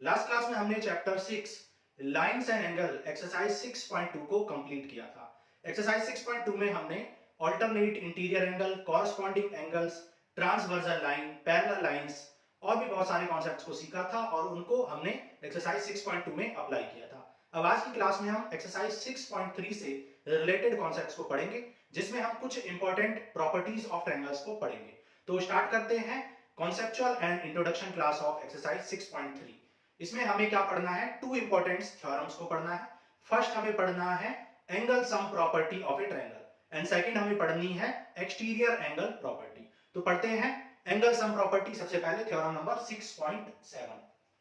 Last class में हमने chapter 6 lines and angle exercise 6.2 को कंप्लीट किया था। एक्सरसाइज 6.2 में हमने alternate interior angle, corresponding angles, transversal line, parallel lines और भी बहुत सारे कॉन्सेप्ट्स को सीखा था और उनको हमने एक्सरसाइज 6.2 में अप्लाई किया था। अब आज की क्लास में हम एक्सरसाइज 6.3 से रिलेटेड कॉन्सेप्ट्स को पढ़ेंगे, जिसमें हम कुछ इंपॉर्टेंट प्रॉपर्टीज ऑफ ट्रायंगल्स को पढ़ेंगे। तो स्टार्ट करते हैं conceptual and introduction class of exercise 6.3। इसमें हमें क्या पढ़ना है? टू इंपॉर्टेंट थ्योरम्स को पढ़ना है। फर्स्ट हमें पढ़ना है angle sum property of a triangle and second हमें पढ़नी है एक्सटीरियर एंगल प्रॉपर्टी। तो पढ़ते हैं एंगल सम प्रॉपर्टी। सबसे पहले थ्योरम नंबर 6.7,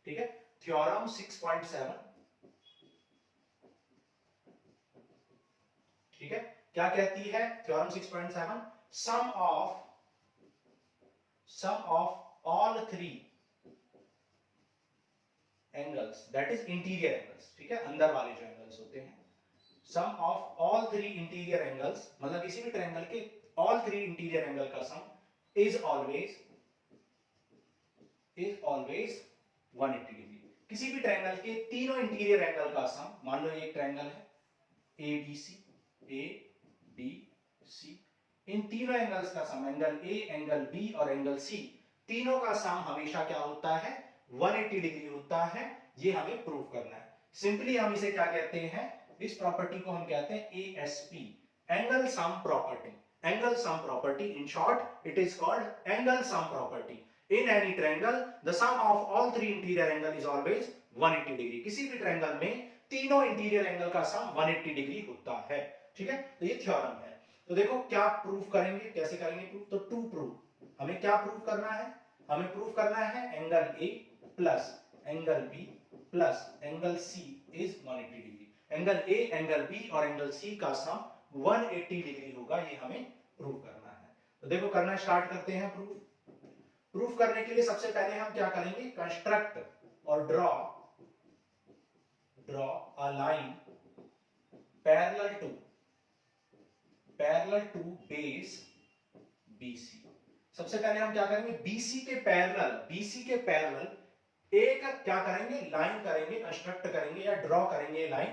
ठीक है, थ्योरम 6.7, ठीक है। क्या कहती है theorem 6.7? Sum of all three angles, that is interior angles, ठीक है, अंदर वाले जो एंगल्स होते हैं, sum of all three interior angles, मतलब किसी भी ट्रायंगल के ऑल थ्री इंटीरियर एंगल का सम इज ऑलवेज 180 डिग्री। किसी भी ट्रायंगल के तीनों इंटीरियर एंगल का सम, मान लो एक ट्रायंगल है ए बी सी, इन तीनों एंगल्स का सम, एंगल ए, एंगल बी और एंगल सी, तीनों का सम हमेशा क्या होता है? 180 डिग्री होता है। ये हमें प्रूव करना है। सिंपली हम इसे क्या कहते हैं? इस प्रॉपर्टी को हम कहते हैं ASP, angle sum property. Angle sum property, in short it is called angle sum property. In any triangle the sum of all three interior angle is always 180 degree. किसी भी ट्रायंगल में तीनों इंटीरियर एंगल का sum 180 degree होता है, ठीक है। तो ये थ्योरम है। तो देखो क्या प्रूफ करेंगे, कैसे करेंगे प्रूफ? तो टू प्रूफ, हमें क्या प्रूफ करना है? हमें प्रूफ करना है angle A plus angle B plus angle C is 180 degree. Angle A, angle B और एंगल सी का सम 180 डिग्री होगा, ये हमें प्रूफ करना है। तो देखो करना स्टार्ट करते हैं प्रूफ। प्रूफ करने के लिए सबसे पहले हम क्या करेंगे? कंस्ट्रक्ट और draw a line parallel to base BC। सबसे पहले हम क्या करेंगे? BC के पैरेलल एक क्या करेंगे? लाइन करेंगे, कंस्ट्रक्ट करेंगे या ड्रॉ करेंगे line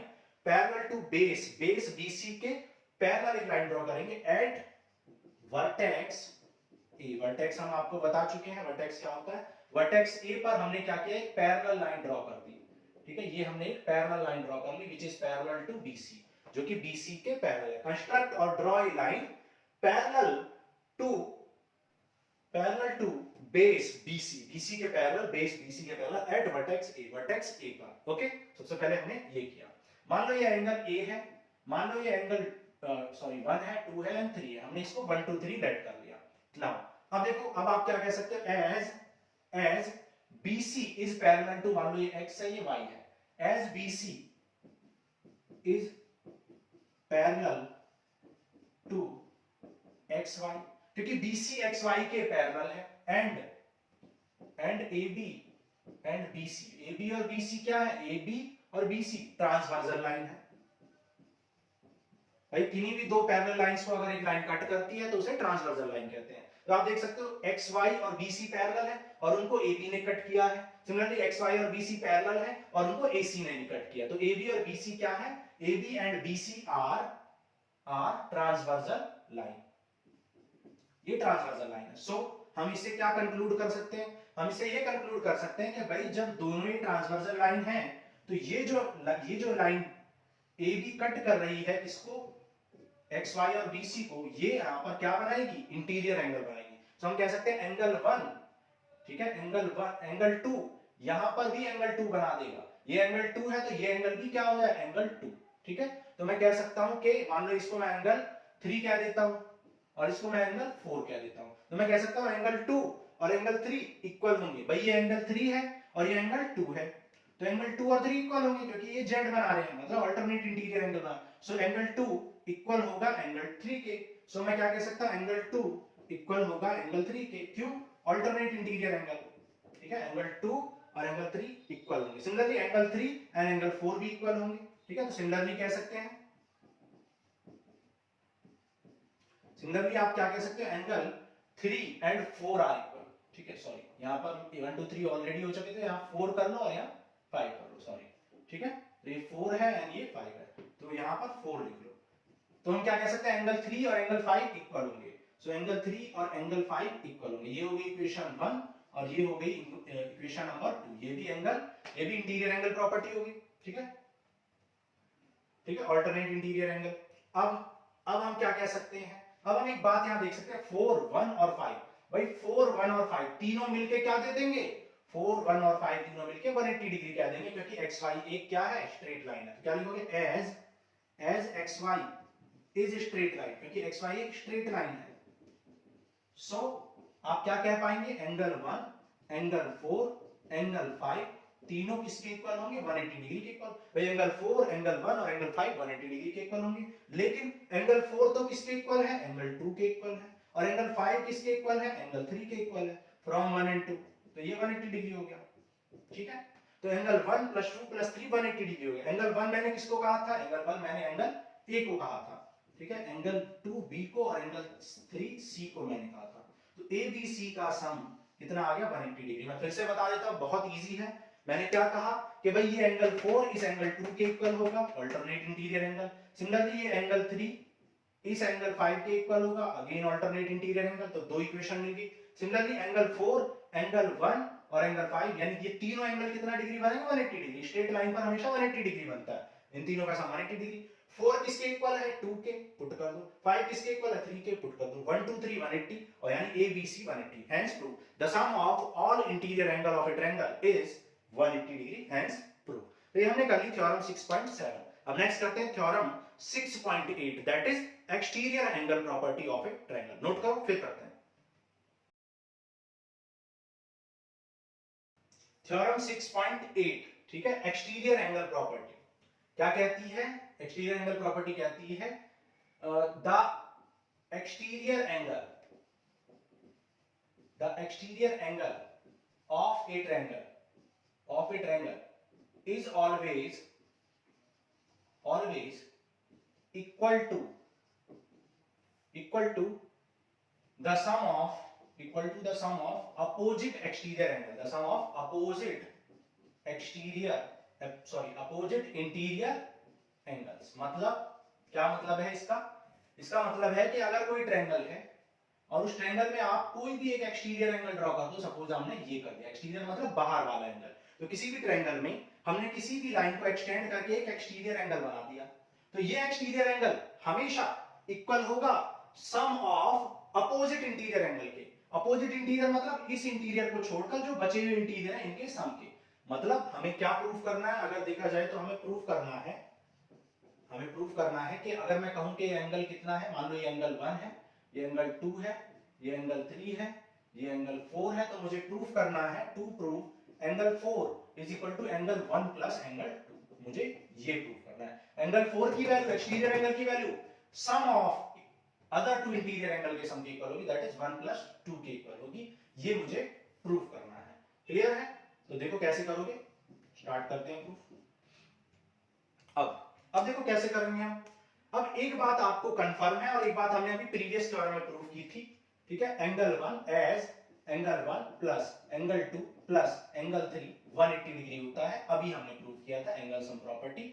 parallel to base BC के पैरेलल एक लाइन ड्रॉ करेंगे एट वर्टेक्स ए। वर्टेक्स हम आपको बता चुके हैं वर्टेक्स क्या होता है। वर्टेक्स ए पर हमने क्या किया? एक पैरेलल लाइन ड्रॉ कर दी, ठीक है। ये हमने एक पैरेलल लाइन ड्रॉ कर ली which is parallel to BC, जो कि BC के पैरेलल है। कंस्ट्रक्ट और draw a line parallel to base BC के पैरेलल, बेस BC के पैरेलल एट वर्टेक्स ए पर। ओके, सबसे पहले हमने ये किया। मान लो ये एंगल ए है, मान लो ये एंगल 1 है, 2 है एंड 3 है। हमने इसको 1 2 3 लेट कर लिया। नाउ अब देखो, अब आप क्या कह सकते हो? As BC is parallel to, मान लो ये x है, ये y है, as BC is parallel to XY, क्योंकि BC XY के पैरेलल है and AB and BC, AB और BC क्या है? AB और BC ट्रांसवर्सल लाइन है भाई। किन्हीं भी दो पैरेलल लाइंस को अगर एक लाइन कट करती है तो उसे ट्रांसवर्सल लाइन कहते हैं। तो आप देख सकते हो XY और BC पैरेलल है और उनको AB ने कट किया है। सिमिलरली XY और BC पैरेलल है और उनको AC ने कट किया। तो AB और BC क्या है? AB and BC are transversal line, ये ट्रांसवर्सल लाइन है। सो हम इसे क्या कंक्लूड कर सकते हैं? हम इसे ये कंक्लूड कर सकते हैं कि भाई जब दोनों ही ट्रांसवर्सल लाइन है तो ये जो लाइन AB कट कर रही है इसको, XY और BC को, ये यहां पर क्या बनाएगी? इंटीरियर एंगल बनाएगी। तो हम कह सकते हैं एंगल 1, ठीक है, एंगल 1, एंगल 2, यहां पर भी एंगल 2 बना देगा। ये एंगल 2 है तो ये एंगल भी क्या हो जाए? एंगल 2, ठीक है। तो मैं कह सकता हूं कि मान लो इसको मैं एंगल 3 कह देता हूं और इसको मैं एंगल 4 कह देता हूं। तो मैं कह सकता हूं एंगल 2 और एंगल 3 इक्वल होंगे। भाई ये एंगल 3 है और ये एंगल 2 है, तो एंगल 2 और 3 इक्वल होंगे क्योंकि ये जेड बना रहे हैं, मतलब अल्टरनेट इंटीरियर एंगल बना। सो एंगल 2 इक्वल होगा एंगल 3 के। सो मैं क्या कह सकता हूं? एंगल 2 इक्वल होगा एंगल 3 के। क्यों? अल्टरनेट इंटीरियर एंगल, ठीक है। एंगल 2 और एंगल 3 इक्वल होंगे। सिमिलरली एंगल 3 एंड एंगल 4 भी इक्वल होंगे, ठीक है। तो सिमिलरली कह सकते हैं, सिमिलरली आप क्या कह सकते हो? एंगल 3 एंड 4 आर इक्वल, ठीक है। सॉरी, यहां पर 1 2 3 ऑलरेडी हो चुके थे, यहां 4 कर लो और यहां 5 कर लो, सॉरी, ठीक है। तो ये 4 है एंड ये 5 है, तो यहाँ पर 4 लिख लो। तो हम क्या कह सकते हैं, एंगल 3 और एंगल 5 इक्वल होंगे। सो एंगल 3 और एंगल 5 इक्वल होंगे। ये हो गई इक्वेशन 1 और ये हो गई इक्वेशन नंबर 2। ये भी एंगल, ये भी इंटीरियर एंगल प्रॉपर्टी होगी, ठीक है, ठीक है, अल्टरनेट इंटीरियर एंगल। अब हम क्या कह सकते हैं, अब हम एक बात यहां देख सकते हैं, 4, 1 और 5। भाई 4, 1 और 5 तीनों मिलके क्या दे देंगे, 4, 1 और 5 तीनों मिलके 180 डिग्री क्या देंगे, क्योंकि एक्स वाई एक क्या है, स्ट्रेट लाइन है। तो क्या लिखोगे, as x y is straight line, क्योंकि एक्स वाई एक स्ट्रेट लाइन है। सो आप क्या कह पाएंगे, एंगल 1, एंगल 4, एंगल 5 तीनों किसके इक्वल होंगे, 180 डिग्री के इक्वल। भाई एंगल 4, एंगल 1 और एंगल 5 180 डिग्री के इक्वल होंगे। लेकिन एंगल 4 तो किसके इक्वल है, एंगल 2 के इक्वल है, और एंगल 5 किसके इक्वल है, एंगल 3 के इक्वल है, फ्रॉम 1 एंड 2। तो ये 180 डिग्री हो गया, ठीक है। तो एंगल 1 + 2 + 3 180 डिग्री हो गया। एंगल 1 मैंने किसको कहा था, एंगल 1 मैंने एंगल ए को कहा था, ठीक है। एंगल 2 बी को और एंगल 3 सी को मैंने कहा था। तो ए बी सी का सम कितना आ गया, 180 डिग्री। मैं फिर से बता देता हूं, बहुत इजी है। मैंने क्या कहा कि भाई ये एंगल 4 इस एंगल 2 के इक्वल होगा, अल्टरनेट इंटीरियर एंगल। सिमिलरली ये एंगल 3 इस एंगल 5 के इक्वल होगा, अगेन अल्टरनेट इंटीरियर एंगल। तो दो इक्वेशन मिल गई। सिमिलरली एंगल 4, एंगल 1 और एंगल 5, यानी ये तीनों एंगल कितना डिग्री बनेंगे, 180 डिग्री। स्ट्रेट लाइन पर हमेशा 180 डिग्री बनता है। इन तीनों का सम 180 डिग्री। 4 किसके इक्वल है, 2 के, पुट कर दो। 5 किसके इक्वल है, 3 के, पुट कर दो। 1 2 3 180, और यानी A B C 180। Hence prove the sum of all interior angle of a triangle is 180 degree. Hence prove. तो ये हमने कर ली थ्योरम 6.7। अब नेक्स्ट करते हैं theorem 6.8, that is exterior angle property of a triangle. Note करो, फिर करते हैं थ्योरम 6.8, ठीक है। एक्सटीरियर एंगल प्रॉपर्टी क्या कहती है, एक्सटीरियर एंगल प्रॉपर्टी कहती है the exterior angle of a triangle is always equal to the sum of opposite exterior angle, the sum of opposite interior angles। मतलब क्या मतलब है इसका, इसका मतलब है कि अगर कोई ट्रायंगल है और उस ट्रायंगल में आप कोई भी एक एक्सटीरियर एंगल ड्रॉ कर दो, सपोज हमने ये कर दिया, एक्सटीरियर मतलब बाहर वाला एंगल। तो किसी भी ट्रायंगल में हमने किसी भी लाइन को एक्सटेंड करके एक एक्सटीरियर एंगल बना दिया, तो ये एक्सटीरियर एंगल हमेशा इक्वल होगा सम ऑफ अपोजिट इंटीरियर एंगल के। अपोजिट इंटीरियर मतलब इस इंटीरियर को छोड़कर जो बचे हुए इंटीरियर हैं इनके सम के। मतलब हमें क्या प्रूफ करना है, अगर देखा जाए तो हमें प्रूफ करना है कि अगर मैं कहूं कि एंगल कितना है, मान लो ये एंगल 1 है, ये एंगल 2 है, ये एंगल 3 है, ये एंगल 4 है, तो मुझे प्रूफ करना है, to proof angle 4 is equal to angle 1 plus angle 2। मुझे ये प्रूफ करना है। एंगल 4 की वैल्यू, एक्सटीरियर एंगल की value sum of other two interior angle के सम के इक्वल होगी, दैट इज 1 प्लस 2 के इक्वल होगी। ये मुझे प्रूफ करना है। क्लियर है? तो देखो कैसे करोगे, स्टार्ट करते हैं प्रूफ। अब देखो कैसे करेंगे हम। अब एक बात आपको कंफर्म है और एक बात हमने अभी प्रीवियस थ्योरम में प्रूफ की थी, ठीक है। Angle 1 as angle 1 plus angle 2 plus angle 3 180 degree होता है। अभी हमने प्रूफ किया था angle sum property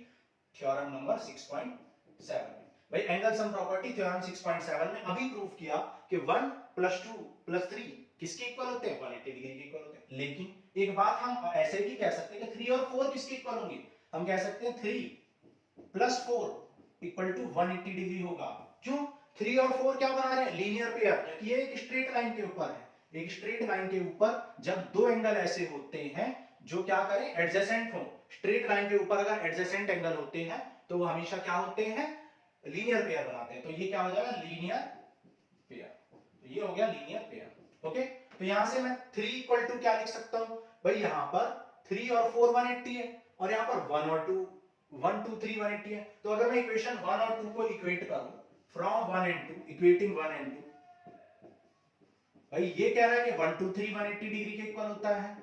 theorem number 6.7 में। भाई एंगल सम प्रॉपर्टी थ्योरम 6.7 में अभी प्रूफ किया कि 1 + 2 + 3 किसके इक्वल होते हैं, 180 डिग्री के इक्वल होते हैं। लेकिन एक बात हम ऐसे भी कह सकते हैं कि 3 और 4 किसके इक्वल होंगे, हम कह सकते हैं 3 + 4 = 180 डिग्री होगा। क्यों, 3 और 4 क्या बना रहे हैं, लीनियर पेयर, क्योंकि ये एक स्ट्रेट लाइन के ऊपर है। एक स्ट्रेट लाइन के ऊपर जब दो एंगल ऐसे होते हैं जो क्या करें, एडजेसेंट हो। स्ट्रेट लाइन के ऊपर अगर एडजेसेंट एंगल होते हैं तो वो हमेशा क्या होते हैं, लीनियर पेयर बनाते हैं। तो ये क्या हो जाएगा, लीनियर पेयर। तो ये हो गया लीनियर पेयर। ओके, तो यहां से मैं 3 = क्या लिख सकता हूं, भाई यहां पर 3 और 4 180 है, और यहां पर 1 और 2 1 2 3 180 है। तो अगर मैं इक्वेशन 1 और 2 को इक्वेट करूं, फ्रॉम 1 and 2, इक्वेटिंग 1 and 2, भाई ये कह रहा है कि 1 2 3 180 डिग्री के इक्वल होता है,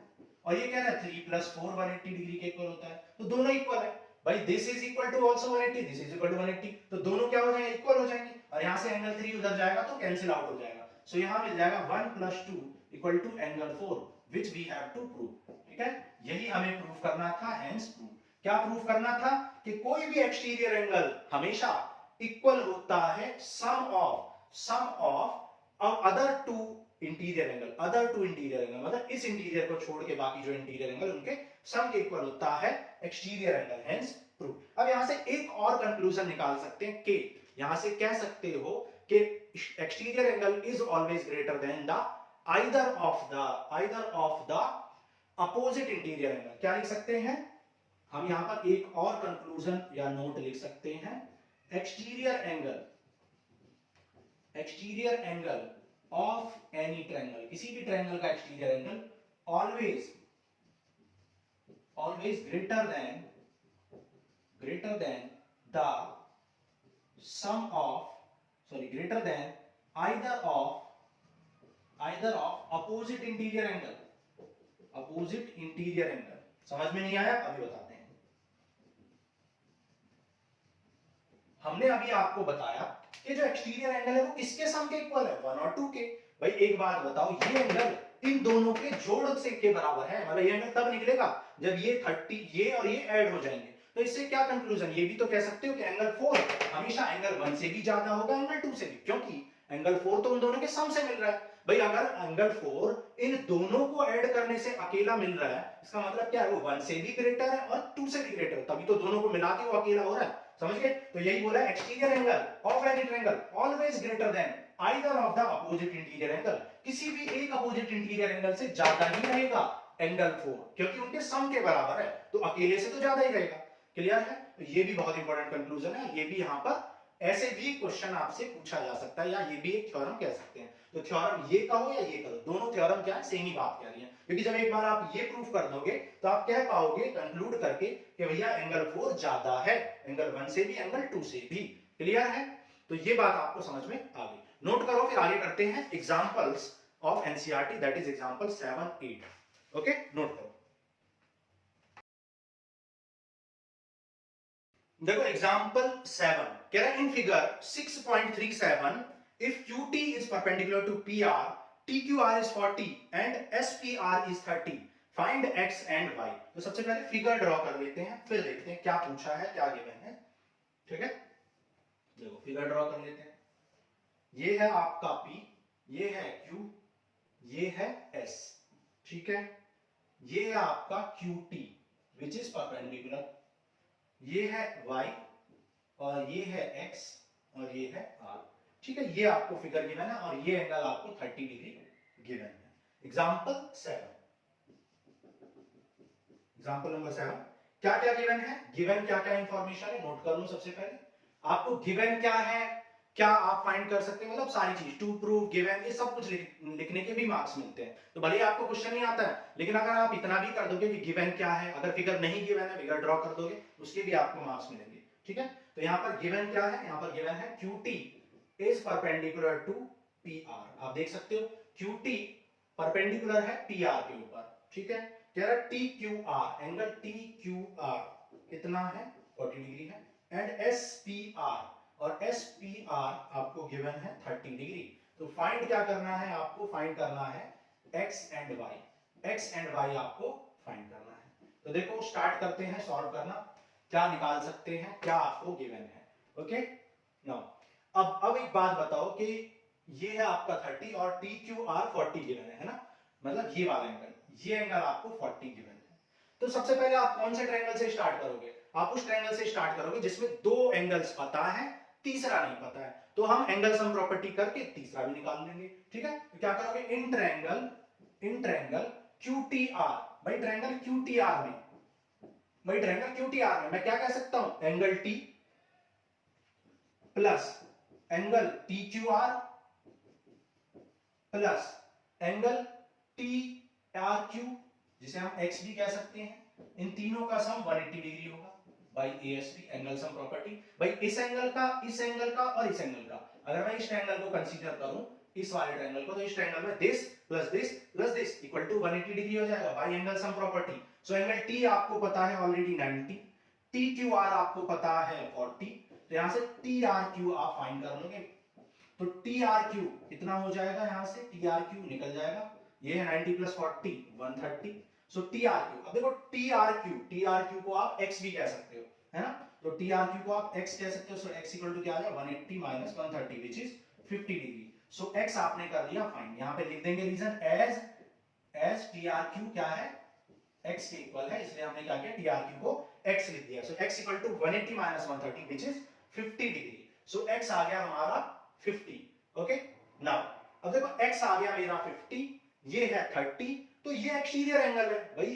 और ये कह रहा है 3 + 4 180 डिग्री के इक्वल होता है। तो दोनों इक्वल है। भाई this is equal to also 180, this is equal to 180, तो दोनों क्या हो जाएंगे, इक्वल हो जाएंगे। और यहां से एंगल 3 उधर जाएगा तो कैंसिल आउट हो जाएगा। सो यहां मिल जाएगा 1 + 2 = angle 4 which we have to prove. ठीक है, यही हमें प्रूफ करना था, हेंस प्रूफ। क्या प्रूफ करना था कि कोई भी एक्सटीरियर एंगल हमेशा इक्वल होता है sum of other two interior angle, मतलब इस इंटीरियर को छोड़ के बाकी जो इंटीरियर एंगल उनके सम के इक्वल होता है एक्सटीरियर एंगल, हेंस प्रूफ। अब यहां से एक और कंक्लूजन निकाल सकते हैं कि यहां से कह सकते हो कि exterior angle is always greater than the either of the opposite interior angle. क्या लिख सकते हैं हम यहां पर, एक और कंक्लूजन या नोट लिख सकते हैं, exterior angle of any triangle, किसी भी ट्रायंगल का exterior angle always greater than the sum of greater than either of opposite interior angle। समझ में नहीं आया, अभी बताते हैं। हमने अभी आपको बताया कि जो एक्सटीरियर एंगल है वो किसके सम के इक्वल है, 1 और 2 के। भाई एक बात बताओ, ये एंगल इन दोनों के जोड़ से के बराबर है, मतलब ये एंगल तब निकलेगा जब ये 30 ये और ये ऐड हो जाएंगे। तो इससे क्या कंक्लूजन, ये भी तो कह सकते हो कि एंगल 4 हमेशा एंगल 1 से भी ज्यादा होगा एंगल 2 से भी, क्योंकि एंगल 4 तो उन दोनों के सम से मिल रहा है। भाई अगर एंगल 4 इन दोनों को ऐड करने से अकेला मिल रहा है, इसका मतलब क्या है, वो 1 से भी ग्रेटर है और 2 से भी ग्रेटर, तभी तो दोनों को मिला के वो अकेला हो रहा है। समझ गए? तो यही बोला है, exterior angle of any triangle always greater than either of the opposite interior angle, किसी भी एक अपोजिट इंटीरियर एंगल से ज्यादा ही रहेगा एंगल 4, क्योंकि उनके सम के बराबर है, तो अकेले से तो ज्यादा ही रहेगा। क्लियर है? तो ये भी बहुत इंपॉर्टेंट कंक्लूजन है, ये भी यहां पर ऐसे भी क्वेश्चन आपसे पूछा जा सकता है, या ये भी एक थ्योरम कह सकते हैं। तो थ्योरम ये कहो या ये कहो, दोनों थ्योरम क्या है, सेम ही बात कह रही है, क्योंकि जब एक बार आप ये प्रूफ कर दोगे तो आप कह पाओगे कंक्लूड करके कि भैया एंगल 4 ज्यादा है एंगल 1 से भी, एंगल 2 से भी। क्लियर है? तो ये बात आपको समझ में आ गई। नोट करो, फिर आगे करते हैं examples of NCERT, that is example 7, 8। Okay, note करो। देखो एग्जांपल 7 कह रहा है, in figure 6.37 if QT is perpendicular to PR, TQR is 40 and SPR is 30, find x and y। तो सबसे पहले फिगर ड्रॉ कर लेते हैं, फिर देखते हैं क्या पूछा है, क्या गिवन है। ठीक है, देखो फिगर ड्रॉ कर लेते हैं। ये है आपका P, ये है Q, ये है S। ठीक है, ये है आपका QT विच इज परपेंडिकुलर, ये है y और ये है x और ये है r। ठीक है, ये आपको फिगर गिवन है और ये एंगल आपको 30 डिग्री गिवन है। एग्जांपल 7, एग्जांपल नंबर 7, क्या क्या गिवन है, गिवन क्या क्या इंफॉर्मेशन है, नोट कर लो। सबसे पहले आपको गिवन क्या है, क्या आप फाइंड कर सकते हैं, मतलब सारी चीज, टू प्रूव, गिवन, ये सब कुछ लिखने के भी मार्क्स मिलते हैं। तो भले आपको क्वेश्चन नहीं आता है, लेकिन अगर आप इतना भी कर दोगे कि गिवन क्या है, अगर फिगर नहीं गिवन है, फिगर ड्रॉ कर दोगे, उसके भी आपको मार्क्स मिलेंगे। ठीक है, तो यहाँ पर गिवन क्या है, यहाँ पर गिवन है QT is perpendicular to PR। आप देख सकते हो QT परपेंडिकुलर है PR के ऊपर। ठीक है, कह रहा है TQR, एंगल TQR कितना है, 40 डिग्री है, एंड SPR, और SPR आपको गिवन है 30 डिग्री। तो फाइंड क्या करना है, आपको फाइंड करना है x एंड y आपको फाइंड करना है। तो देखो स्टार्ट करते हैं सॉल्व करना, क्या निकाल सकते हैं, क्या आपको गिवन है। ओके, नाउ अब एक बात बताओ कि ये है आपका 30 और TQR 40 गिवन है ना, मतलब ये वाला एंगल, ये एंगल आपको 40 गिवन है। तो सबसे पहले आप कौन से ट्रायंगल से स्टार्ट करोगे, आप उस ट्रायंगल से स्टार्ट करोगे जिसमें दो एंगल्स पता है, तीसरा नहीं पता है। तो हम एंगल सम प्रॉपर्टी करके तीसरा भी निकाल लेंगे। ठीक है, तो क्या करोगे, इन ट्रायंगल QTR, भाई ट्रायंगल QTR में मैं क्या कह सकता हूं, angle T plus angle TQR plus angle TRQ, जिसे हम x भी कह सकते हैं, इन तीनों का सम 180 डिग्री होगा by ASP, angle sum property. भाई इस एंगल का और इस एंगल का, अगर मैं इस ट्रायंगल को कंसीडर करूं, इस वाले ट्रायंगल को, तो इस ट्रायंगल में this plus this equal to 180 degree हो जाएगा by angle sum property. So angle T आपको पता है ऑलरेडी 90, TQR आपको पता है 40, तो यहां से TRQ आप फाइंड कर लोगे। तो TRQ कितना हो जाएगा, यहां से TRQ निकल जाएगा, ये है 90 plus 40 130, so T R Q, अब देखो टी आर क्यू को आप x भी कह सकते हो, है ना, तो टी आर क्यू को आप x कह सकते हो। सो x इक्वल टू क्या आ जाएगा 180 minus 130 which is 50 degree. So x आपने कर दिया फाइंड, यहां पे लिख देंगे reason as T R Q क्या है x के इक्वल है, इसलिए हमने क्या किया टी आर क्यू को x लिख दिया। So x equal to 180 minus 130 which is 50 degree. So x आ गया हमारा 50। ओके, नाउ अब देखो x आ गया मेरा 50, ये है 30, तो ये एक्सटीरियर एंगल है भाई,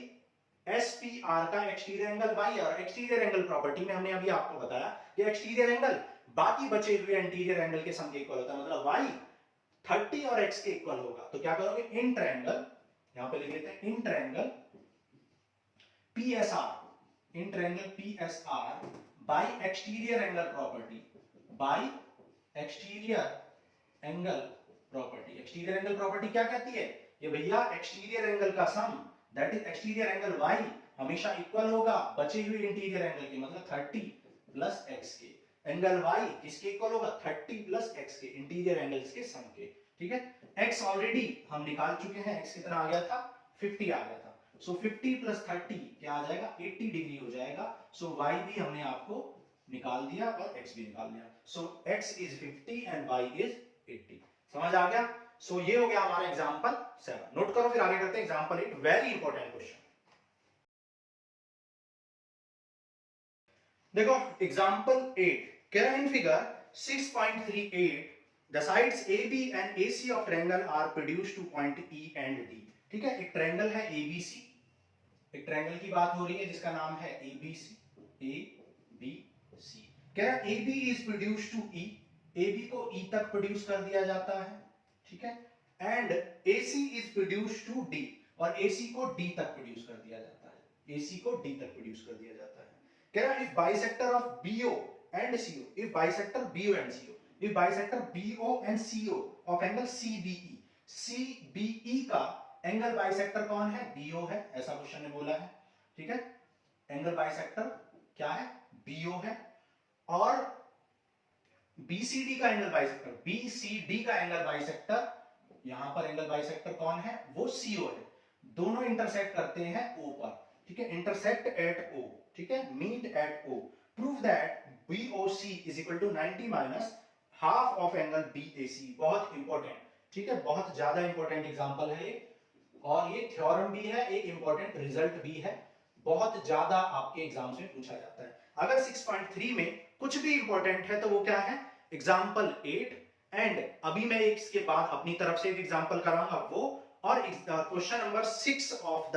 SPR का एक्सटीरियर एंगल y, और एक्सटीरियर एंगल प्रॉपर्टी में हमने अभी आपको बताया कि एक्सटीरियर एंगल बाकी बचे हुए इंटीरियर एंगल के सम के इक्वल होता है, मतलब y 30 और x के इक्वल होगा। तो क्या करोगे, इन ट्रायंगल, यहां पे लिख लेते हैं in triangle PSR, in triangle PSR by exterior angle property, by exterior angle property. Exterior angle property क्या कहती है, ये भैया एक्सटीरियर एंगल का sum that is exterior angle y हमेशा इक्वल होगा बचे हुए इंटीरियर एंगल के, मतलब 30 प्लस x के। एंगल y किसके इक्वल होगा, 30 प्लस x के, इंटीरियर एंगल्स के सम के। ठीक है, x ऑलरेडी हम निकाल चुके हैं, x कितना आ गया था 50 आ गया था। सो 50 प्लस 30 क्या आ जाएगा 80 डिग्री हो जाएगा। सो y भी हमने आपको निकाल दिया और x भी निकाल दिया। So x is 50 and y is 80। समझ आ गया। सो ये हो गया हमारा एग्जांपल 7। नोट करो, फिर आगे करते हैं एग्जांपल 8, वेरी इंपॉर्टेंट क्वेश्चन। देखो एग्जांपल 8 कह रहा है in figure 6.38 the sides AB and AC of triangle are produced to point E and D। ठीक है, एक ट्रायंगल है ABC, एक ट्रायंगल की बात हो रही है जिसका नाम है ABC, ABC कह रहा है AB is produced to E, AB को E तक प्रोड्यूस कर दिया जाता है, ठीक है, and AC is produced to D, और AC को D तक प्रोड्यूस कर दिया जाता है, AC को D तक प्रोड्यूस कर दिया जाता है। कह रहा है if bisector of BO and CO, if bisector BO and CO, if bisector BO and CO of angle CBE, CBE का एंगल बाइसेक्टर कौन है, BO है, ऐसा क्वेश्चन ने बोला है। ठीक है, एंगल बाइसेक्टर क्या है, BO है, और BCD का एंगल बाइसेक्टर, BCD का एंगल बाइसेक्टर, यहां पर एंगल बाइसेक्टर कौन है, वो CO है। दोनों इंटरसेक्ट करते हैं O पर, ठीक है, इंटरसेक्ट एट O, ठीक है, meet at O। Prove that BOC is equal to 90 minus half of angle BAC। बहुत इंपॉर्टेंट, ठीक है, बहुत ज्यादा इंपॉर्टेंट एग्जांपल है ये, और ये थ्योरम भी है, एक इंपॉर्टेंट रिजल्ट भी है, बहुत ज्यादा आपके एग्जाम्स में पूछा जाता है। अगर 6.3 में कुछ भी इंपॉर्टेंट है तो वो क्या है, एग्जांपल 8, एंड अभी मैं इसके बाद अपनी तरफ से एक एग्जांपल कराऊंगा वो, और question number 6 of the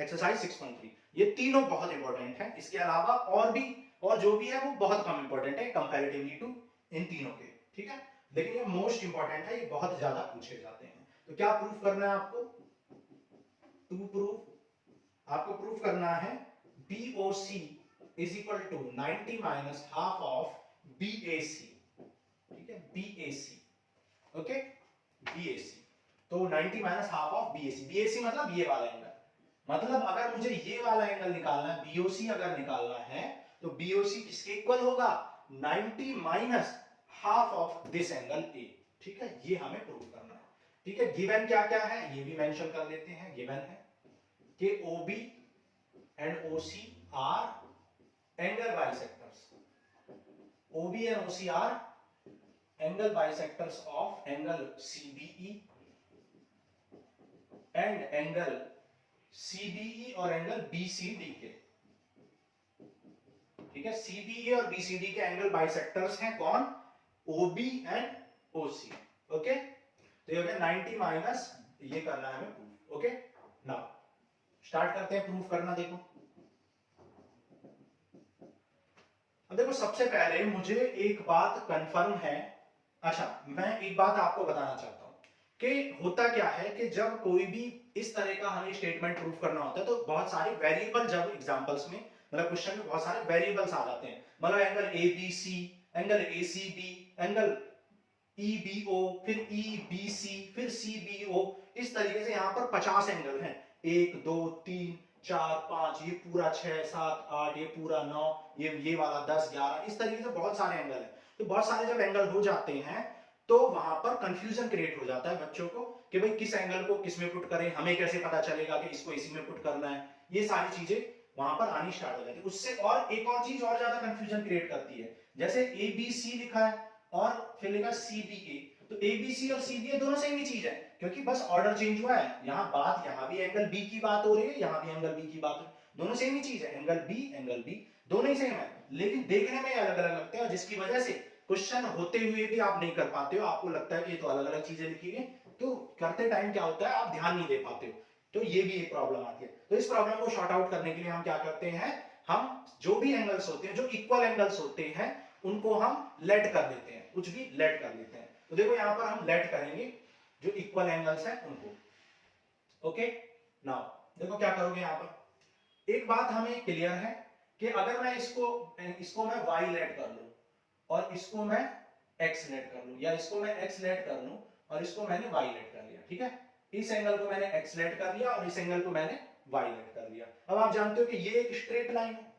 exercise 6.3। ये तीनों बहुत इंपॉर्टेंट है, इसके अलावा और भी, और जो भी है वो बहुत कम इंपॉर्टेंट है कंपैरेटिवली टू इन तीनों के। ठीक है, लेकिन ये मोस्ट इंपॉर्टेंट है, ये बहुत ज्यादा पूछे जाते हैं। तो क्या प्रूफ करना है आपको, टू प्रूफ, आपको प्रूफ करना है BOC is equal to 90 minus half of BAC। ठीक है, BAC, ओके, BAC, तो 90 minus half of BAC, BAC मतलब ये वाला एंगल, मतलब अगर मुझे ये वाला एंगल निकालना है, BOC अगर निकालना है तो BOC किसके इक्वल होगा, 90 minus half of this angle A। ठीक है, ये हमें प्रूव करना है। ठीक है, गिवन क्या क्या है ये भी मेंशन कर लेते हैं। गिवन है कि OB and OC R angle bisectors, OB and OC R angle bisectors of angle CBE and angle CBE और एंगल BCD के। ठीक है, CBE और BCD के एंगल बाइसेक्टर्स हैं कौन, OB एंड OC। ओके, तो ये हो गया 90 माइनस, ये करना है हमें प्रूफ। ओके, नाउ स्टार्ट करते हैं प्रूफ करना। देखो अब देखो, सबसे पहले मुझे एक बात कंफर्म है, अच्छा मैं एक बात आपको बताना चाहता हूं कि होता क्या है कि जब कोई भी इस तरह का हमें स्टेटमेंट प्रूफ करना होता है तो बहुत सारे वेरिएबल, जब एग्जांपल्स में मतलब क्वेश्चन में बहुत सारे वेरिएबल्स आ जाते हैं, मतलब angle ABC, angle ACB, angle EBO, फिर EBC, फिर CBO, इस तरीके से यहाँ पर 50 एंगल हैं, 1 2 3 4 5, ये पूरा 6 7 8, ये पूरा 9, ये वाला 10 11, इस तरीके से बहुत सारे एंगल हैं। तो बहुत सारे जब एंगल हो जाते हैं तो वहां पर कंफ्यूजन क्रिएट हो जाता है बच्चों को कि भाई किस एंगल को किस में पुट करें, हमें कैसे पता चलेगा कि इसको इसी में पुट करना है। ये सारी चीजें वहां पर आनी स्टार्ट हो जाती है। उससे और एक और चीज और ज्यादा कंफ्यूजन क्रिएट करती है, जैसे ए बी सी लिखा है और फिर लिखा सी बी ए, तो ए बी सी और सी बी ए दोनों सेम ही चीज है, क्योंकि बस ऑर्डर चेंज हुआ है। यहाँ भी एंगल बी की बात हो रही है, यहाँ भी एंगल बी की बात हो रही है, दोनों सेम ही चीज है, एंगल बी दोनों ही सेम है, लेकिन देखने में अलग अलग लगते हैं, जिसकी वजह से क्वेश्चन होते हुए भी आप नहीं कर पाते हो, आपको लगता है कि ये तो अलग अलग चीजें लिखी गई, तो करते टाइम क्या होता है आप ध्यान नहीं दे पाते हो, तो ये भी एक प्रॉब्लम आती है। तो इस प्रॉब्लम को शॉर्ट आउट करने के लिए हम क्या करते हैं, हम जो भी एंगल्स होते हैं, जो इक्वल एंगल्स होते हैं, उनको हम लेट कर देते हैं, कुछ भी लेट कर देते हैं। तो देखो यहां पर हम लेट करेंगे जो इक्वल एंगल्स हैं उनको। ओके, नाउ देखो क्या करोगे यहां पर, एक बात हमें क्लियर है कि अगर मैं इसको मैं y लेट कर लूं और इसको मैं x लेट कर लूं, या इसको मैं x लेट कर लूं और इसको मैंने y लेट कर लिया, ठीक है, इस एंगल को मैंने x लेट कर लिया और इस एंगल को मैंने y लेट कर लिया। अब आप जानते हो कि ये एक स्ट्रेट लाइन है,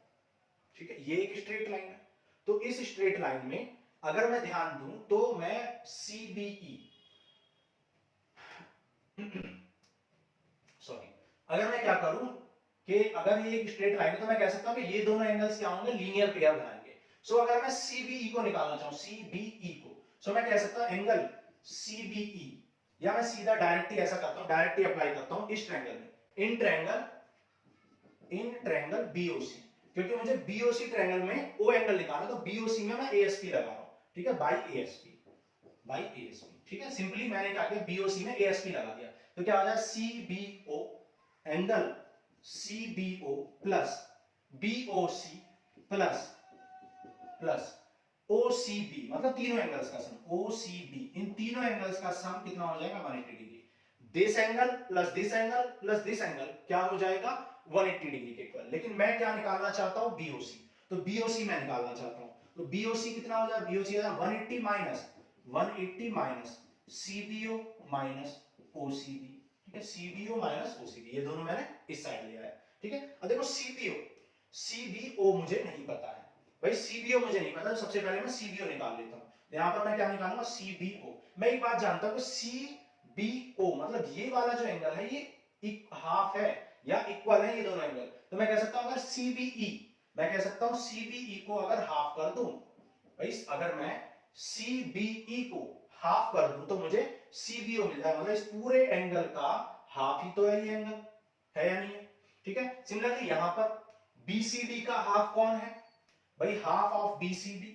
ठीक है, ये एक स्ट्रेट लाइन है, तो इस स्ट्रेट लाइन में अगर मैं ध्यान दूं तो मैं CBE सॉरी, अगर मैं क्या करूं कि अगर ये एक स्ट्रेट लाइन है तो मैं कह सकता हूं कि ये दोनों एंगल्स क्या होंगे, लीनियर पेयर बनाएंगे। सो अगर मैं CBE को निकालना चाहूं, CBE को, सो मैं कह सकता हूं एंगल CBE, या मैं सीधा डायरेक्टली ऐसा करता हूं, डायरेक्टली अप्लाई करता हूं इस ट्रायंगल में, इन ट्रायंगल BOC, क्योंकि मुझे BOC ट्रायंगल में O एंगल निकालना, तो BOC में मैं ASP लगा रहा हूं, ठीक है, बाई ASP, ठीक है, सिंपली मैंने क्या किया, BOC में ASP लगा दिया, तो क्या हो जाएगा CBO, angle CBO plus BOC plus OCB, मतलब तीनों एंगल्स का सम, OCB, इन तीनों एंगल्स का सम कितना हो जाएगा 180 degree. This angle plus this angle plus this angle क्या हो जाएगा 180 डिग्री के इक्वल। लेकिन मैं क्या निकालना चाहता हूं, BOC, तो BOC मैं निकालना चाहता हूं, तो BOC कितना हो जाएगा, BOC 180 minus CBO minus OCB, ठीक है, CBO माइनस OCB, ये दोनों मैंने इस साइड लिया है, ठीक है। अब देखो CBO मुझे नहीं पता है भाई, CBO मुझे नहीं पता, तो सबसे पहले मैं CBO निकाल लेता हूं। यहां पर मैं क्या निकालूंगा, CBO। मैं एक बात जानता हूं, CBO मतलब ये वाला जो एंगल है ये हाफ है या इक्वल है ये दोनों एंगल, तो मैं कह सकता हूं अगर CBE, मैं कह सकता हूं CBE को अगर हाफ कर दूं भाई, अगर मैं CBE को हाफ कर दूं तो मुझे CBO मिल जाएगा, मतलब इस पूरे एंगल का हाफ ही तो है ये एंगल, है या नहीं है, ठीक है। सिमिलरली यहां पर BCD का हाफ कौन है भाई, half of BCD,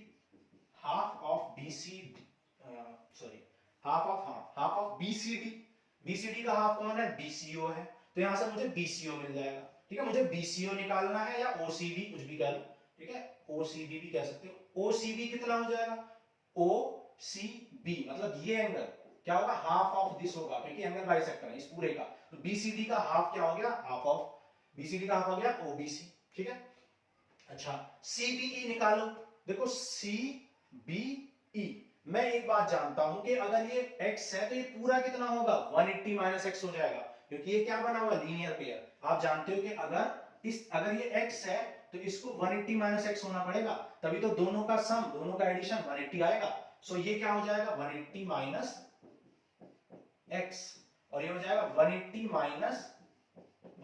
sorry half of BCD का हाफ कौन है, BCO है, तो यहां से मुझे BCO मिल जाएगा, ठीक है। मुझे BCO निकालना है या OCB कुछ भी कह लो, ठीक है, OCB भी कह सकते हो। OCB कितना हो जाएगा, OCB मतलब ये एंगल क्या होगा, हाफ ऑफ दिस होगा, क्योंकि एंगल बाइसेक्टर है इस पूरे का, तो BCD का हाफ क्या हो गया, हाफ ऑफ BCD का हाफ हो गया OBC, ठीक है। अच्छा, CBE निकालो, देखो CBE, मैं एक बात जानता हूं कि अगर ये x है तो ये पूरा कितना होगा 180 माइनस x हो जाएगा, क्योंकि ये क्या बना हुआ लीनियर पेयर। आप जानते हो कि अगर ये x है तो इसको 180 माइनस x होना पड़ेगा, तभी तो दोनों का सम, दोनों का एडिशन 180 आएगा। सो ये क्या हो जाएगा 180 माइनस x, और ये हो जाएगा 180 माइनस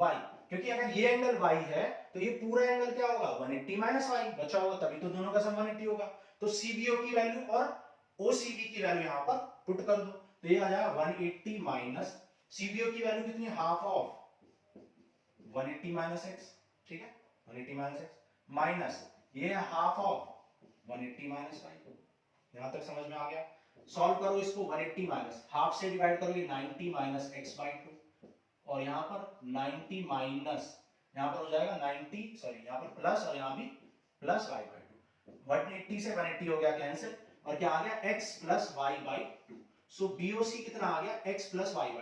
y, क्योंकि अगर ये एंगल y है तो ये पूरा एंगल क्या होगा 180 माइनस y बचा होगा, तभी तो दोनों का सम 180 होगा। तो CBO की वैल्यू और OCB की वैल्यू यहां पर पुट कर दो, तो ये आ जाएगा 180 माइनस, CBO की वैल्यू कितनी, हाफ ऑफ 180 माइनस x, ठीक है, 180 माइनस x माइनस ये है हाफ ऑफ 180 माइनस y। यहां तक समझ में आ गया। सॉल्व करो इसको, 180 माइनस हाफ से डिवाइड करोगे 90 माइनस x/2, और यहां पर 90 माइनस, यहां पर हो जाएगा 90, सॉरी यहां पर प्लस और यहां भी प्लस y/2, 180 से 180 हो गया कैंसिल, और क्या आ गया x प्लस y/2। सो BOC कितना आ गया x प्लस y/2,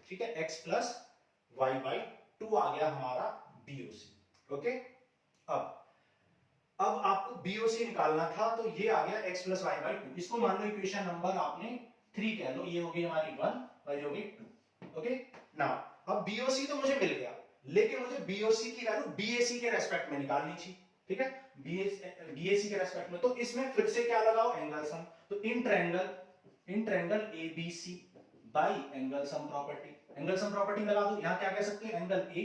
ठीक है, x प्लस y/2 आ गया हमारा BOC। ओके, अब आपको BOC निकालना था, तो ये आ गया x प्लस y/2, इसको मान लो इक्वेशन नंबर आपने 3 कह लो, ये हो गई हमारी 1 और ये हो गई 2। ओके, नाउ अब BOC तो मुझे मिल गया, लेकिन मुझे BOC की वैल्यू BAC के रेस्पेक्ट में निकालनी थी, ठीक है, BAC के रेस्पेक्ट में, तो इसमें फिर से क्या लगाओ, एंगल सम, तो in triangle in triangle ABC bye angle sum property. Angle sum property लगा दो, यहां क्या कह सकते हो एंगल ए,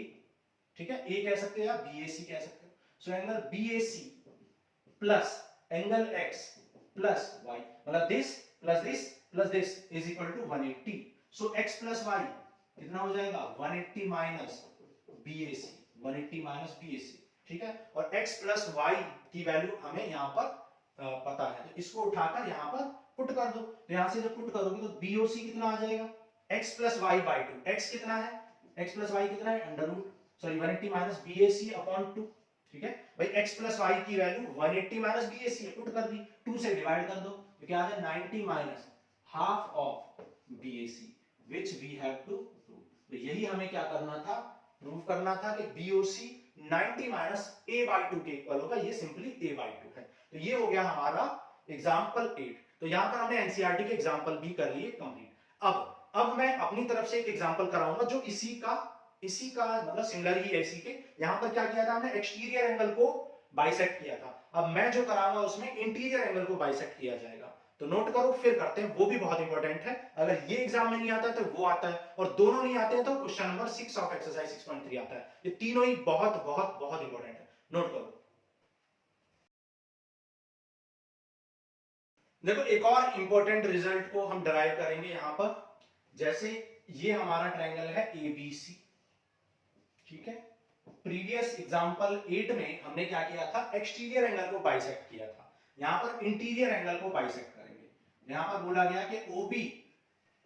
ठीक है, ए कह सकते हो या बीएसी कह सकते हो। So angle BAC plus angle X plus Y, मतलब this plus this is equal to 180। So X plus Y कितना हो जाएगा 180 माइनस बीएसी, 180 माइनस बीएसी, ठीक है। और x प्लस वाई की वैल्यू हमें यहाँ पर पता है, तो इसको उठाकर यहाँ पर पुट कर दो। तो यहाँ से जब पुट करोगे तो BOC कितना आ जाएगा x plus y by two. X कितना है, x प्लस वाई कितना है under root, sorry 180 minus BAC upon 2, ठीक है भाई। x प्लस वाई की वैल्यू 180 माइनस BAC पुट कर दी, 2 से डिवाइड कर दो तो क्या आ जाए 90 minus half of BAC which we have to prove. तो यही हमें क्या करना था, प्रूव करना था कि BOC 90 माइनस a बाई 2 के इक्वल होगा, ये सिंपली a बाई 2 है। तो ये हो गया हमारा एग्जांपल 8। तो यहां पर हमने एनसीईआरटी के एग्जांपल भी कर लिए कंप्लीट। अब मैं अपनी तरफ से एक एग्जांपल कराऊंगा जो इसी का मतलब सिमिलर ही ऐसी के। यहां पर क्या किया था हमने, एक्सटीरियर एंगल को बाइसेक्ट किया था। अब मैं जो कराऊंगा उसमें इंटीरियर एंगल को बाइसेक्ट किया जाएगा। तो नोट करो, फिर करते हैं, वो भी बहुत इंपॉर्टेंट है। अगर ये एग्जाम में नहीं आता है तो वो आता है, और दोनों नहीं आते हैं तो क्वेश्चन नंबर 6 ऑफ एक्सरसाइज 6.3 आता है। ये तीनों ही बहुत बहुत बहुत इंपॉर्टेंट है, नोट करो। देखो एक और इंपॉर्टेंट रिजल्ट को हम डराइव करेंगे यहां पर। जैसे ये हमारा ट्रायंगल है एबीसी, ठीक है। प्रीवियस एग्जांपल 8 में हमने क्या किया था, एक्सटीरियर एंगल को बाइसेक्ट किया था। यहां पर इंटीरियर एंगल को बाइसेक्ट करेंगे। यहां पर बोला गया कि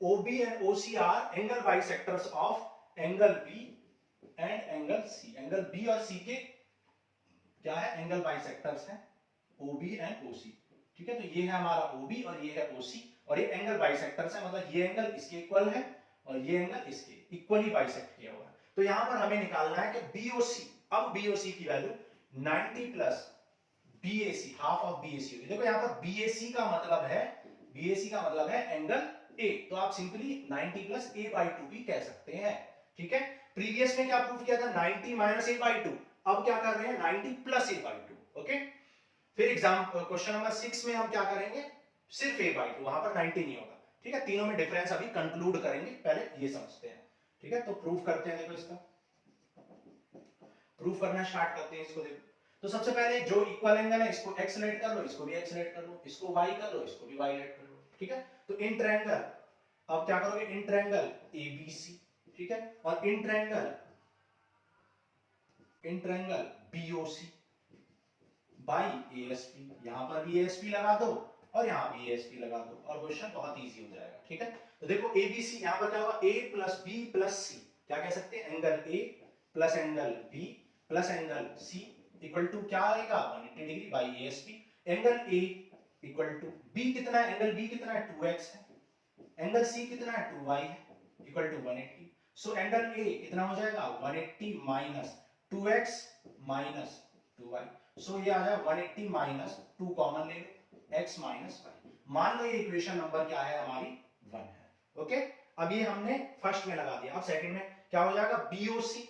OB and OC are angle bisectors of angle B and angle C। Angle B और C के क्या है, एंगल बाइसेक्टर्स हैं OB and OC, ठीक है। तो ये है हमारा OB और ये है OC, और ये एंगल बाइसेक्टर्स है, मतलब ये एंगल इसके इक्वल है और ये एंगल इसके इक्वली बाइसेक्ट किया हुआ है। तो यहां पर हमें निकालना है कि BOC, अब BOC की value 90 plus BAC half of BAC होगी। देखो यहां पर BAC का मतलब है एंगल A, तो आप सिंपली 90 प्लस A बाई 2 भी कह सकते हैं, ठीक है। प्रीवियस में क्या प्रूव किया था, 90 माइनस A बाई 2, अब क्या कर रहे हैं 90 प्लस A बाई 2, ओके। फिर एग्जाम क्वेश्चन नंबर 6 में हम क्या करेंगे, सिर्फ A बाई 2, वहां पर 90 नहीं होगा, ठीक है। तीनों में डिफरेंस अभी कंक्लूड करेंगे, पहले ये समझते हैं, ठीक है। तो प्रूव करते हैं, देखो इसका प्रूफ करना स्टार्ट करते हैं। इसको देखो, तो सबसे पहले जो इक्वल एंगल है इसको x लेट कर लो, इसको भी x लेट कर लो, इसको y कर लो, इसको भी y लेट कर लो, ठीक है। तो इन ट्रायंगल, अब क्या करोगे, इन ट्रायंगल ABC, ठीक है, और in triangle BOC by ASP, यहां पर भी ASP लगा दो और यहां भी ASP लगा दो, और क्वेश्चन बहुत इजी हो जाएगा, ठीक है। तो देखो ABC, यहां पर क्या होगा, A plus B plus C, क्या कह सकते हैं, angle A plus angle B plus angle C equal to क्या आएगा 180 degree by ASP। Angle A equal to B कितना है, एंगल B कितना है 2x है, एंगल C कितना है 2y है, equal to 180। So angle A कितना हो जाएगा 180 माइनस 2x माइनस 2y। सो ये आ जाए 180 माइनस 2 कॉमन ले लो, x माइनस y। मान लो ये इक्वेशन नंबर क्या है हमारी 1 है, ओके। अब ये हमने फर्स्ट में लगा दिया। अब सेकंड में क्या हो जाएगा, BOC,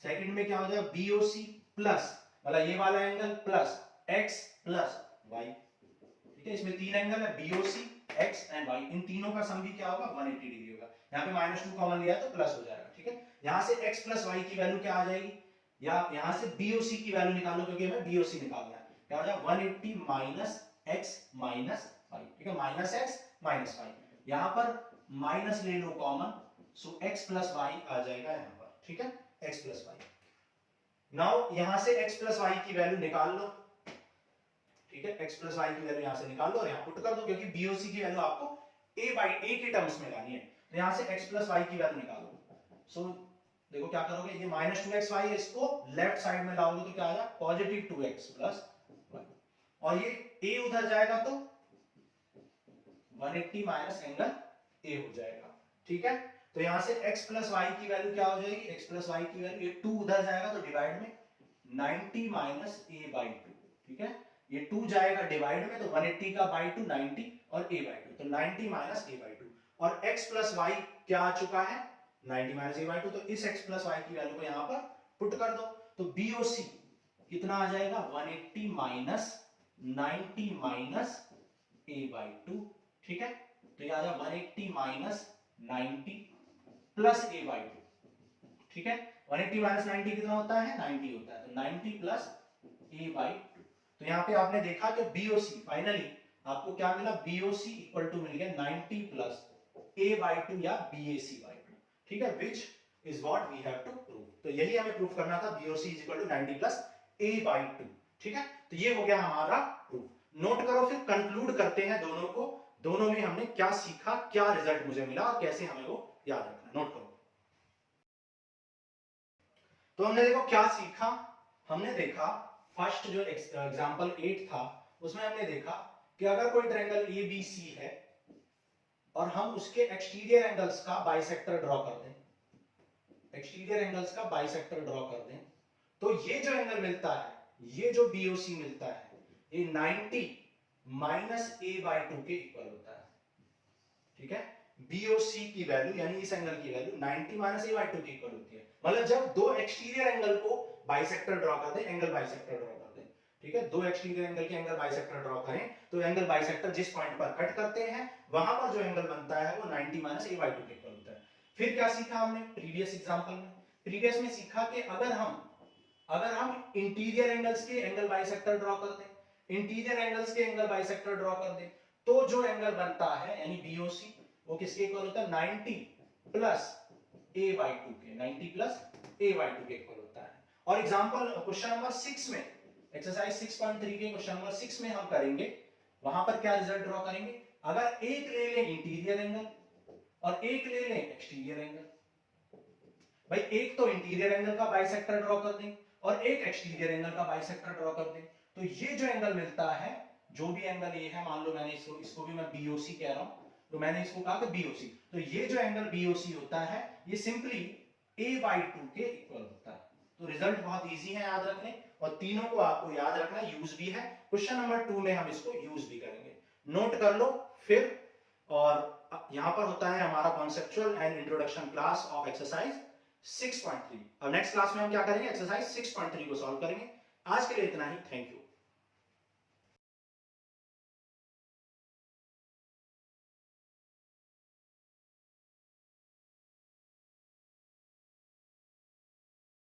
सेकंड में क्या हो जाएगा BOC प्लस, मतलब ये वाला angle plus x plus y, ठीक है। इसमें तीन एंगल है BOC, x एंड y, इन तीनों का सम भी क्या होगा 180 डिग्री होगा। यहाँ पे -2 कॉमन लिया है तो प्लस हो जाएगा, ठीक है। यहाँ से x प्लस y की वैल्यू क्या आ जाएगी, या यहाँ से BOC की वैल्यू निकाल लो, क्योंकि हमें BOC निकालना है। क्या हो जाएगा 180 माइनस x माइनस y, ठीक है, माइनस x माइनस y, यहाँ पर माइनस ले लो कॉमन, सो x प्लस y आ जाएगा यहाँ पर, ठीक है, x प्लस y। नाउ यहाँ से x प्लस y की वैल्यू निकाल लो, ठीक है, x प्लस y की वैल्यू यहाँ से निकाल लो और यहाँ पुट कर दो, क्योंकि BOC की वैल्यू आपको a बाई a के टर्म्स में लानी है। तो यहाँ से x प्लस y की वैल्यू निकालो। सो देखो क्या करोगे, ये -2xy है, इसको लेफ्ट साइड में लाओगे तो क्या आएगा पॉजिटिव 2x प्लस y, और ये a उधर जाएगा तो 180 माइनस एंगल a हो जाएगा, ठीक है। तो यहाँ से x प्लस y की वैल्यू क्या हो जाएगी, x प्लस y की वैल्यू, ये 2 उधर जाएगा तो डिवाइड में 90 माइनस a बाई 2, ठीक है। ये 2 जाएगा डिवाइड में तो 180 का बाई 2 90 और a बाई 2, तो 90 माइनस a बाई 2, और x प्लस y क्या आ चुका है 90 माइनस a बाई 2। तो इस x प्लस y की वैल्यू को यहाँ पर पुट कर दो, तो BOC कितना आ जाएगा 180 माइनस 90 माइनस a बाई 2, ठीक है। तो ये आ जाएगा 180 माइनस 90 प्लस a बाई 2। ठीक है, 180 माइनस 90 कितना होता है, 90 होता है, तो 90 प्लस a बाई 2। तो यहाँ पे आपने देखा कि BOC फाइनली आपको क्या मिला, BOC इक्वल टू मिल गया 90 प्लस a बाई 2 या BAC बाई 2। ठीक है, which is what we have to prove. तो यही हमें प्रूव करना था, BOC is equal to 90 plus a by 2। ठीक है, तो ये हो गया हमारा प्रूफ। नोट करो, फिर कंक्लूड करते हैं दोनों को, दोनों में हमने क्या सीखा, क्या रिजल्ट मुझे मिला और कैसे हमें वो याद रखना। नोट करो। तो हमने देखो क्या सीखा, हमने देखा फर्स्ट जो एग्जांपल 8 था उसमें हमने देखा कि अगर कोई ट्रायंगल ABC है और हम उसके एक्सटीरियर एंगल्स का बाइसेक्टर ड्रॉ कर दें, एक्सटीरियर एंगल्स का बाइसेक्टर ड्रॉ कर दें, तो ये जो एंगल मिलता है, ये जो BOC मिलता है, ये 90 माइनस a बाई 2 के इक्वल होता है। ठीक है, BOC की वैल्यू यानी इस एंगल की वैल्यू 90 माइनस a बाई 2 के इक्वल होती है। मतलब जब दो एक्सटीरियर एंगल को बाइसेक्टर ड्रॉ कर दें, एंगल बाइसेक्टर ड्रॉ कर दें, ठीक है, दो एक्सटीरियर एंगल के एंगल बाइसेक्टर ड्रॉ करें, तो एंगल बाइसेक्टर जिस पॉइंट पर कट करते हैं वहां पर जो एंगल बनता है वो 90 माइनस a बाई 2 के इक्वल होता है। फिर क्या सीखा हमने प्रीवियस एग्जांपल में, प्रीवियस में सीखा कि अगर हम इंटीरियर एंगल्स के एंगल बाइसेक्टर ड्रॉ कर दें, इंटीरियर एंगल्स के एंगल बाइसेक्टर ड्रॉ कर दें, तो जो एंगल बनता है यानी BOC वो किसके इक्वल होता है, 90 प्लस a बाई 2 के, 90 प्लस a बाई 2 के इक्वल होता है। और एग्जांपल क्वेश्चन नंबर 6 में, एक्सरसाइज 6.3 के क्वेश्चन नंबर 6 में हम करेंगे, वहां पर क्या रिजल्ट ड्रॉ करेंगे, अगर एक ले लें इंटीरियर एंगल और एक ले लें एक्सटीरियर एंगल, भाई एक तो इंटीरियर एंगल का बाइसेक्टर ड्रॉ कर दें और एक एक्सटीरियर एंगल का बाइसेक्टर ड्रॉ कर दें, तो ये जो एंगल मिलता है, जो भी एंगल ये है, मान लो मैंने इसको भी मैं BOC कह रहा हूं, तो मैंने इसको कहा कि BOC, तो ये जो एंगल BOC होता है ये सिंपली a बाई 2 के इक्वल होता है। तो रिजल्ट बहुत इजी है याद रखने, और तीनों को आपको याद रखना, यूज भी है, क्वेश्चन नंबर 2 में हम इसको यूज भी करेंगे। नोट कर लो फिर। और यहां पर होता है हमारा conceptual and introduction class of exercise 6.3। अब नेक्स्ट क्लास में हम क्या करेंगे, एक्सरसाइज 6.3 को सॉल्व करेंगे। आज के लिए इतना ही, थैंक यू।